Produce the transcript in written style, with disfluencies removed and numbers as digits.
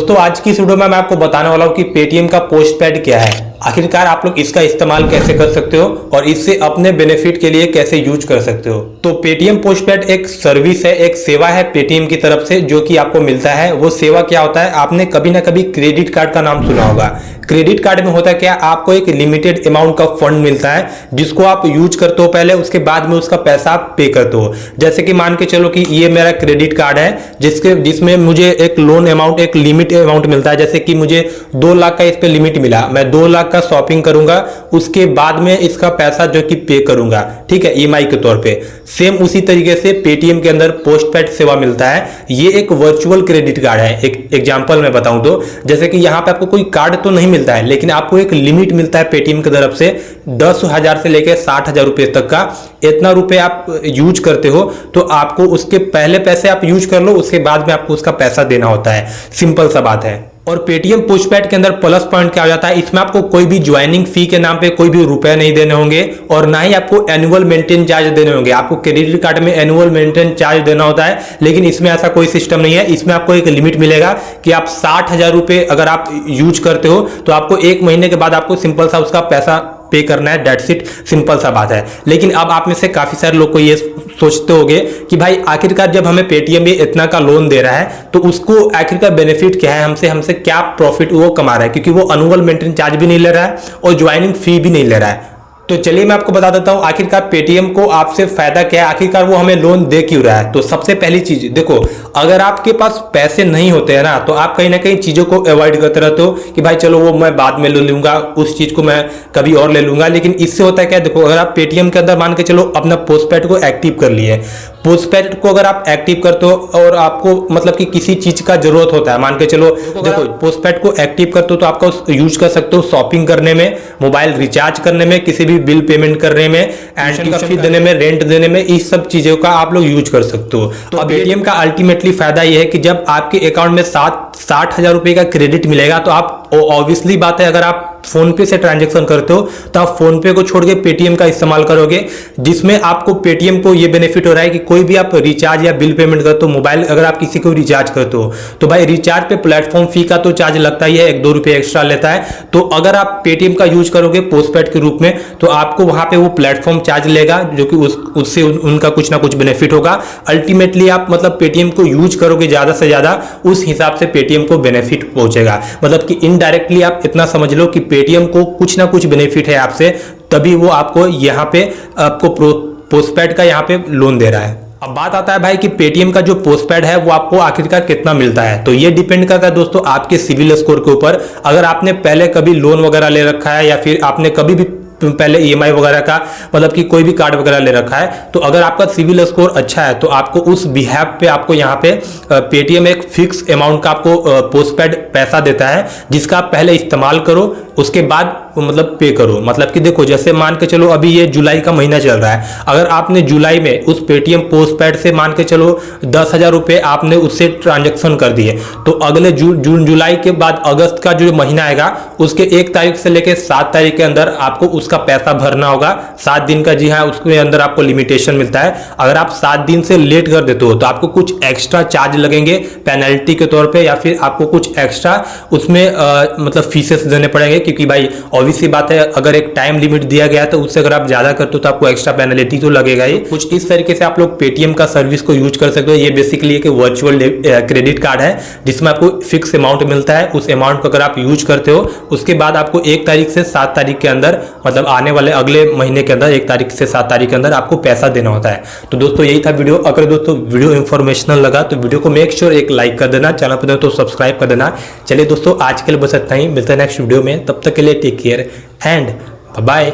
दोस्तों आज की इस वीडियो में मैं आपको बताने वाला हूं कि पेटीएम का पोस्टपेड क्या है, आखिरकार आप लोग इसका इस्तेमाल कैसे कर सकते हो और इससे अपने बेनिफिट के लिए कैसे यूज कर सकते हो। तो पेटीएम पोस्टपेड एक सर्विस है, एक सेवा है पेटीएम की तरफ से जो कि आपको मिलता है। वो सेवा क्या होता है, आपने कभी ना कभी क्रेडिट कार्ड का नाम सुना होगा। क्रेडिट कार्ड में होता क्या, आपको एक लिमिटेड अमाउंट का फंड मिलता है जिसको आप यूज करते हो पहले, उसके बाद में उसका पैसा आप पे करते हो। जैसे कि मान के चलो कि ये मेरा क्रेडिट कार्ड है जिसमें मुझे एक लोन अमाउंट, एक लिमिट अमाउंट मिलता है। जैसे कि मुझे 2 लाख का इस पे लिमिट मिला, मैं 2 लाख का शॉपिंग करूंगा, उसके बाद में इसका पैसा जो कि पे करूंगा, ठीक है, ईएमआई के तौर पे। सेम उसी तरीके से पेटीएम के अंदर पोस्टपेड सेवा मिलता है। ये एक वर्चुअल क्रेडिट कार्ड है। एक एग्जांपल मैं बताऊं तो जैसे कि यहां पे आपको कोई कार्ड तो नहीं मिलता है, लेकिन आपको एक लिमिट मिलता है पेटीएम की तरफ से 10,000 से लेकर 60,000 रुपए तक का। इतना रुपए आप यूज करते हो तो आपको उसके पहले पैसे आप यूज कर लो, उसके बाद में आपको उसका पैसा देना होता है। सिंपल सा बात है। और पेटीएम पोस्टपेड के अंदर प्लस पॉइंट क्या हो जाता है, इसमें आपको कोई भी ज्वाइनिंग फी के नाम पे कोई भी रुपए नहीं देने होंगे और ना ही आपको एनुअल मेंटेन चार्ज देने होंगे। आपको क्रेडिट कार्ड में एनुअल मेंटेन चार्ज देना होता है, लेकिन इसमें ऐसा कोई सिस्टम नहीं है। इसमें आपको एक लिमिट मिलेगा कि आप 60,000 रुपए अगर आप यूज करते हो तो आपको 1 महीने के बाद आपको सिंपल सा उसका पैसा पे करना है। दैट्स इट, सिंपल सा बात है। लेकिन अब आप में से काफी सारे लोग को ये सोचते होंगे कि भाई आखिरकार जब हमें पेटीएम भी इतना का लोन दे रहा है तो उसको आखिरकार बेनिफिट क्या है, हमसे क्या प्रॉफिट वो कमा रहा है, क्योंकि वो एनुअल मेंटेन चार्ज भी नहीं ले रहा है और ज्वाइनिंग फी भी नहीं ले रहा है। तो चलिए मैं आपको बता देता हूं आखिरकार पेटीएम को आपसे फायदा क्या है, आखिरकार वो हमें लोन दे क्यों रहा है। तो सबसे पहली चीज देखो, अगर आपके पास पैसे नहीं होते हैं ना तो आप कहीं ना कहीं चीजों को अवॉइड करते रहते हो कि भाई चलो वो मैं बाद में ले लूंगा, उस चीज को मैं कभी और ले लूंगा। लेकिन इससे होता है क्या, देखो अगर आप पेटीएम के अंदर मान के चलो अपना पोस्टपेड को एक्टिव कर लिए, पोस्टपेड को अगर आप एक्टिव करते हो और आपको मतलब कि किसी चीज का जरूरत होता है, मान के चलो देखो पोस्टपेड को एक्टिव करते हो तो आपका यूज कर सकते हो शॉपिंग करने में, मोबाइल रिचार्ज करने में, किसी भी बिल पेमेंट करने में, एडमिशन का फी देने में, रेंट देने में, इस सब चीजों का आप लोग यूज कर सकते हो। तो पेटीएम का अल्टीमेटली फायदा यह है कि जब आपके अकाउंट में 60,000 रुपए का क्रेडिट मिलेगा तो आप ऑब्वियसली बात है, अगर आप फोन पे से ट्रांजैक्शन करते हो तो आप फोन पे को छोड़ के पेटीएम का इस्तेमाल करोगे, जिसमें आपको पेटीएम को ये बेनिफिट हो रहा है कि कोई भी आप रिचार्ज या बिल पेमेंट करते हो, मोबाइल अगर आप किसी को रिचार्ज करते हो तो भाई रिचार्ज पे प्लेटफॉर्म फी का तो चार्ज लगता ही है, 1-2 रुपए एक्स्ट्रा लेता है। तो अगर आप पेटीएम का यूज करोगे पोस्टपेड के रूप में तो आपको वहां पे वो प्लेटफॉर्म चार्ज लेगा, जो कि उससे उनका कुछ ना कुछ बेनिफिट होगा। अल्टीमेटली आप मतलब पेटीएम को यूज करोगे ज्यादा से ज्यादा, उस हिसाब से पेटीएम को बेनिफिट पहुंचेगा। मतलब कि इनडायरेक्टली आप इतना समझ लो कि पेटीएम को कुछ ना कुछ बेनिफिट है आपसे, तभी वो आपको यहाँ पे आपको पोस्टपेड का यहाँ पे लोन दे रहा है। अब बात आता है भाई कि पेटीएम का जो पोस्टपेड है वो आपको आखिरकार कितना मिलता है। तो ये डिपेंड करता है दोस्तों आपके सिविल स्कोर के ऊपर। अगर आपने पहले कभी लोन वगैरह ले रखा है या फिर आपने कभी भी पहले ईएमआई वगैरह का मतलब कि कोई भी कार्ड वगैरह ले रखा है, तो अगर आपका सिविल स्कोर अच्छा है तो आपको उस बिहाफ पे आपको यहाँ पे पेटीएम एक फिक्स अमाउंट का आपको पोस्टपेड पैसा देता है, जिसका आप पहले इस्तेमाल करो, उसके बाद मतलब पे करो। मतलब कि देखो जैसे मान के चलो अभी ये जुलाई का महीना चल रहा है, अगर आपने जुलाई में उस पेटीएम पोस्टपेड से मान के चलो 10,000 रुपए आपने उससे ट्रांजैक्शन कर दिए, तो अगले जून जुलाई के बाद अगस्त का जो महीना आएगा उसके 1 तारीख से लेकर 7 तारीख के अंदर आपको उसका पैसा भरना होगा। 7 दिन का, जी हाँ, उसके अंदर आपको लिमिटेशन मिलता है। अगर आप 7 दिन से लेट कर देते हो तो आपको कुछ एक्स्ट्रा चार्ज लगेंगे पेनल्टी के तौर पे, या फिर आपको कुछ एक्स्ट्रा उसमें मतलब फीसेस देने पड़ेंगे, क्योंकि भाई ऑब्वियसली बात है अगर एक टाइम लिमिट दिया गया है तो उससे अगर आप ज्यादा करते हो तो आपको एक्स्ट्रा पेनल्टी तो लगेगा ही। कुछ इस तरीके से आप लोग पेटीएम का सर्विस को यूज कर सकते हो। ये बेसिकली एक वर्चुअल क्रेडिट कार्ड है जिसमें आपको फिक्स अमाउंट मिलता है। उस अमाउंट को अगर आप यूज करते हो उसके बाद आपको 1 तारीख से 7 तारीख के अंदर, मतलब आने वाले अगले महीने के अंदर 1 तारीख से 7 तारीख के अंदर आपको पैसा देना होता है। तो दोस्तों यही था वीडियो। अगर दोस्तों वीडियो इंफॉर्मेशनल लगा तो वीडियो को मेक श्योर एक लाइक कर देना, चैनल पर तो सब्सक्राइब कर देना। चलिए दोस्तों आज के लिए बस इतना ही, मिलते हैं नेक्स्ट वीडियो में, तब तक के लिए टेक केयर एंड बाय।